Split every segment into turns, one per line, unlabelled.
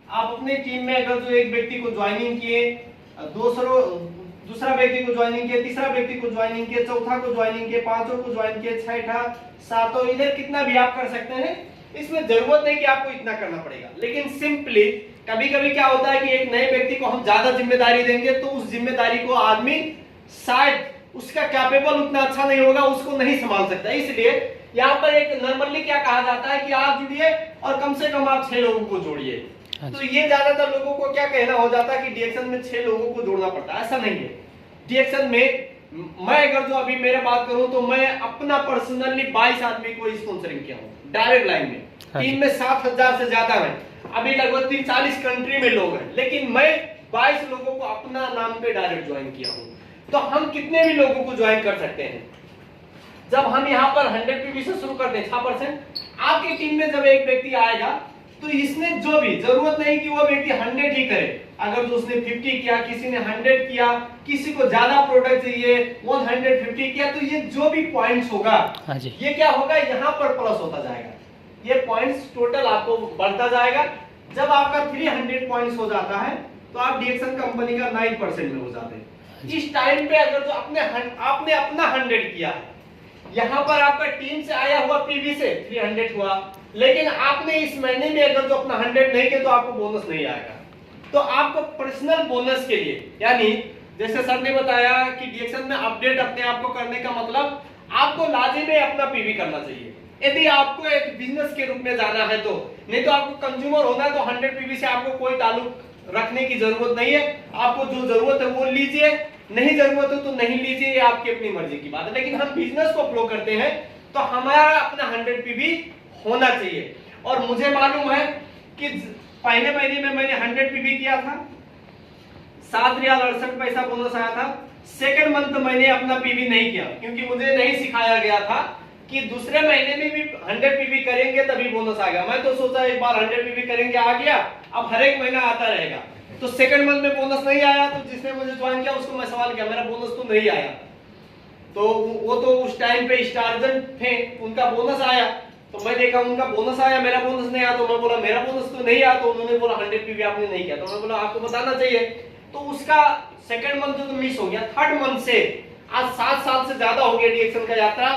आप अपने टीम में अगर जो एक व्यक्ति को ज्वाइनिंग किए, दूसरा व्यक्ति को ज्वाइनिंग किए, तीसरा व्यक्ति को ज्वाइनिंग किए, चौथा को ज्वाइनिंग किए, पांचों को ज्वाइन किए, छठा, सातों, इधर कितना भी आप कर सकते हैं। इसमें जरूरत नहीं कि आपको इतना करना पड़ेगा, लेकिन सिंपली कभी कभी क्या होता है कि एक नए व्यक्ति को हम ज्यादा जिम्मेदारी देंगे तो उस जिम्मेदारी को आदमी शायद उसका कैपेबल उतना अच्छा नहीं होगा, उसको नहीं संभाल सकता। इसलिए यहाँ पर एक नॉर्मली क्या कहा जाता है कि आप जुड़िए और कम से कम आप 6 लोगों को जोड़िए। तो ये ज्यादातर लोगों को क्या कहना हो जाता है कि डीएक्शन में 6 लोगों को जोड़ना पड़ता है। ऐसा नहीं है। डीएक्शन में मैं अगर जो अभी मेरे बात करूं तो मैं अपना पर्सनली 22 आदमी को स्पॉन्सरिंग किया हूं डायरेक्ट लाइन में। टीम में 7000 से ज्यादा है, अभी लगभग 40 कंट्री में लोग हैं, लेकिन मैं 22 लोगों को अपना नाम पे डायरेक्ट ज्वाइन किया हूं। तो हम कितने भी लोगों को ज्वाइन कर सकते हैं। जब हम यहाँ पर 100 पीवी से शुरू करते हैं 6%, आपकी टीम में जब एक व्यक्ति आएगा तो इसने जो भी जरूरत नहीं कि वो व्यक्ति 100 ही करे। अगर तो उसने 50 किया, किसी ने 100 किया, किसी को ज्यादा प्रोडक्ट चाहिए 150 किया, तो ये जो भी पॉइंट्स होगा ये क्या होगा, यहाँ पर प्लस होता जाएगा। ये पॉइंट्स टोटल आपको बढ़ता जाएगा। जब आपका 300 पॉइंट्स हो जाता है तो आप डीएक्शन कंपनी का 9% में हो जाते हैं। इस टाइम पे अगर जो आपने अपना 100 किया है, यहाँ पर आपका टीम से आया हुआ पीवी से 300 हुआ, लेकिन आपने इस महीने में अगर जो अपना 100 नहीं किया तो आपको बोनस नहीं आएगा। तो आपको पर्सनल बोनस के लिए, यानी जैसे सर ने बताया कि डीएक्शन में अपडेट अपने आप को करने का मतलब आपको लाजिम में अपना पीवी करना चाहिए यदि आपको एक बिजनेस के रूप में जाना है तो। नहीं तो आपको कंज्यूमर होना है तो 100 पीवी से आपको कोई ताल्लुक रखने की जरूरत नहीं है। आपको जो जरूरत है वो लीजिए, नहीं जरूरत है तो नहीं लीजिए, ये आपकी अपनी मर्जी की बात है। लेकिन हम बिजनेस को फ्लो करते हैं तो हमारा अपना 100 पीवी होना चाहिए। और मुझे मालूम है कि पहले महीने में मैंने 100 पीवी किया था, 7 रियाल 68 पैसा बोनस आया था। सेकंड मंथ मैंने अपना पीवी नहीं किया क्योंकि मुझे नहीं सिखाया गया था कि दूसरे महीने में भी 100 पीवी करेंगे तभी बोनस आ गया। मैं तो सोचा एक बार 100 पीवी करेंगे आ गया, अब हर एक महीना आता रहेगा। तो सेकंड मंथ में बोनस नहीं आया तो जिसने मुझे ज्वाइन किया उसको मैं सवाल किया, मेरा बोनस तो नहीं आया। तो वो तो उस टाइम पे स्टार्जन थे, उनका बोनस आया, तो मैं देखा उनका बोनस आया, मेरा बोनस नहीं आया। तो मैं बोला मेरा बोनस तो नहीं आया, तो उन्होंने बोला 100 पीवी आपने नहीं किया। तो मैं बोला आपको बताना चाहिए। तो उसका सेकंड मंथ तो मिस हो गया। थर्ड मंथ से आज 7 साल से ज्यादा हो गया डीएक्शन का यात्रा।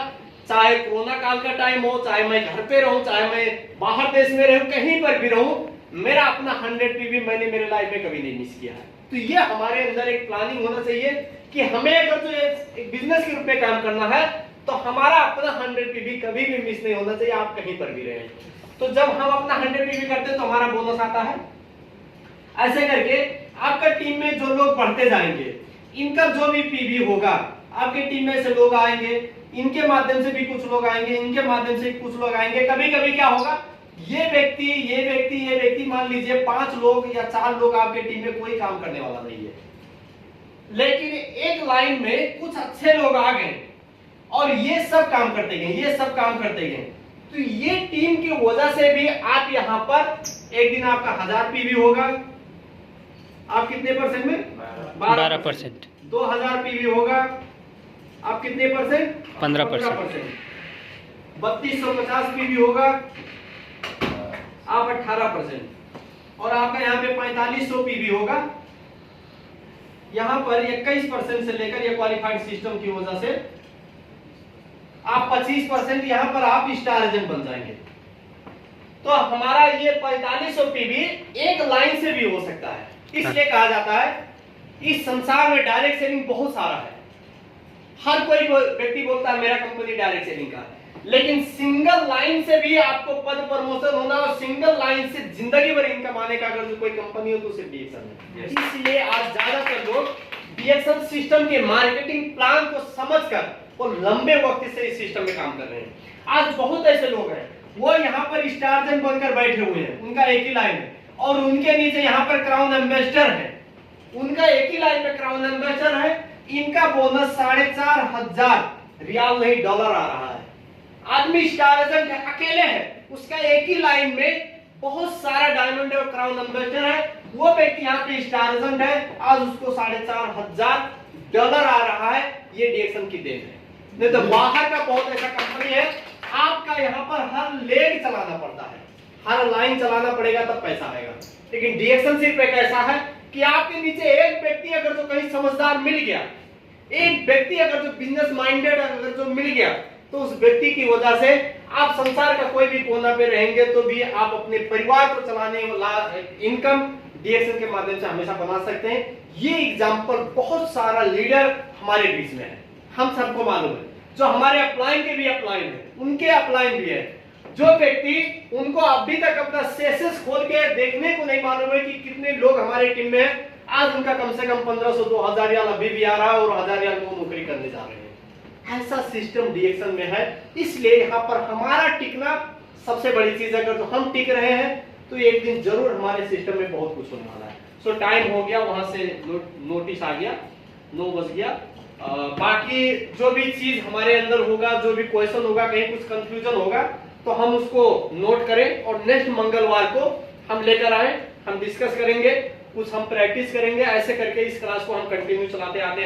चाहे कोरोना काल का टाइम हो, चाहे मैं घर पे रहूं, चाहे मैं बाहर देश में रहूं, कहीं पर भी रहूं, मेरा अपना 100 पीवी मैंने मेरे लाइफ में कभी नहीं मिस किया है। तो ये हमारे अंदर एक प्लानिंग होना चाहिए कि हमें अगर तो एक बिजनेस के रूप में काम करना है तो हमारा अपना 100 पीवी कभी भी मिस नहीं होना चाहिए, आप कहीं पर भी रहें। तो जब हम अपना 100 पीवी करते हैं तो हमारा बोनस आता है। ऐसे करके आपका टीम में जो लोग बढ़ते जाएंगे, इनका जो भी पीवी होगा, आपके टीम में से लोग आएंगे, इनके माध्यम से भी कुछ लोग आएंगे, इनके माध्यम से कुछ लोग आएंगे। कभी कभी क्या होगा, ये व्यक्ति मान लीजिए 5 लोग या 4 लोग आपके टीम में कोई काम करने वाला नहीं है, लेकिन एक लाइन में कुछ अच्छे लोग आ गए और ये सब काम करते गए, तो ये टीम की वजह से भी आप यहाँ पर एक दिन आपका 1000 पीवी होगा। आप कितने परसेंट में?
12%।
2000 पीवी होगा, आप कितने परसेंट?
15%।
3250 पीवी होगा, आप 18%। और आपका यहाँ पे 4500 पीवी होगा। यहाँ पर 21% से लेकर ये क्वालिफाइड सिस्टम की वजह से आप 25% यहाँ पर आप स्टार एजेंट बन जाएंगे। तो हमारा ये 4500 पीवी एक लाइन से भी हो सकता है। इसलिए कहा जाता है इस संसार में डायरेक्ट सेलिंग बहुत सारा है। हर कोई व्यक्ति बोलता है मेरा कंपनी डायरेक्ट सेलिंग का है, लेकिन सिंगल लाइन से भी आपको पद प्रमोशन होना और सिंगल लाइन से जिंदगी भर इनकम आने का अगर कोई कंपनी हो तो सिर्फ डीएक्शन है। इसलिए आज ज्यादातर लोग डीएक्शन सिस्टम के मार्केटिंग प्लान को समझकर और लंबे वक्त से इस सिस्टम में काम कर रहे हैं। आज बहुत ऐसे लोग हैं वो यहाँ पर स्टारजन बनकर बैठे हुए हैं, उनका एक ही लाइन है, और उनके नीचे यहाँ पर क्राउन एम्बेसडर है, उनका एक ही लाइन पे क्राउन एम्बेसडर है। इनका बोनस 4500 रियाल नहीं डॉलर आ रहा है। आदमी स्टार एजेंट अकेले है, उसका एक ही लाइन में बहुत सारा डायमंड और क्राउन एम्बेसडर है। वो व्यक्ति यहाँ पे स्टार एजेंट है, आज उसको 4500 डॉलर आ रहा है। ये डीएक्शन की देन है। नहीं तो बाहर का बहुत ऐसा कंपनी है, आपका यहाँ पर हर लेग चलाना पड़ता है, हर लाइन चलाना पड़ेगा तब पैसा आएगा। लेकिन डीएक्शन सिर्फ एक ऐसा है कि आपके नीचे एक व्यक्ति अगर जो कहीं समझदार मिल गया, एक व्यक्ति अगर जो बिजनेस माइंडेड अगर जो मिल गया, तो उस व्यक्ति की वजह से आप संसार का कोई भी कोना पे रहेंगे तो भी आप अपने परिवार को चलाने वाला इनकम डीएक्शन के माध्यम से हमेशा बना सकते हैं। ये एग्जांपल बहुत सारा लीडर हमारे बीच में है, हम सबको मालूम है। जो हमारे अपलाइन के भी अपलाइन है, उनके अपलाइन भी है। जो व्यक्ति उनको अभी तक अपना सेसेस खोल के देखने को नहीं मालूम है कि कितने लोग हमारे टीम में है, आज उनका कम से कम 1500 2000 रियाल अभी भी आ रहा है और 1000 रियाल वो नौकरी करने जा रहे हैं। ऐसा सिस्टम डीएक्शन में है। इसलिए यहाँ पर हमारा टिकना सबसे बड़ी चीज है। अगर तो हम टिक रहे हैं तो एक दिन जरूर हमारे सिस्टम में बहुत कुछ होने वाला है। सो टाइम हो गया, वहां से नोटिस आ गया, 9 बज गया। बाकी जो भी चीज हमारे अंदर होगा, जो भी क्वेश्चन होगा, कहीं कुछ कंफ्यूजन होगा तो हम उसको नोट करें और नेक्स्ट मंगलवार को हम लेकर आए, हम डिस्कस करेंगे, कुछ हम प्रैक्टिस करेंगे। ऐसे करके इस क्लास को हम कंटिन्यू चलाते आते हैं।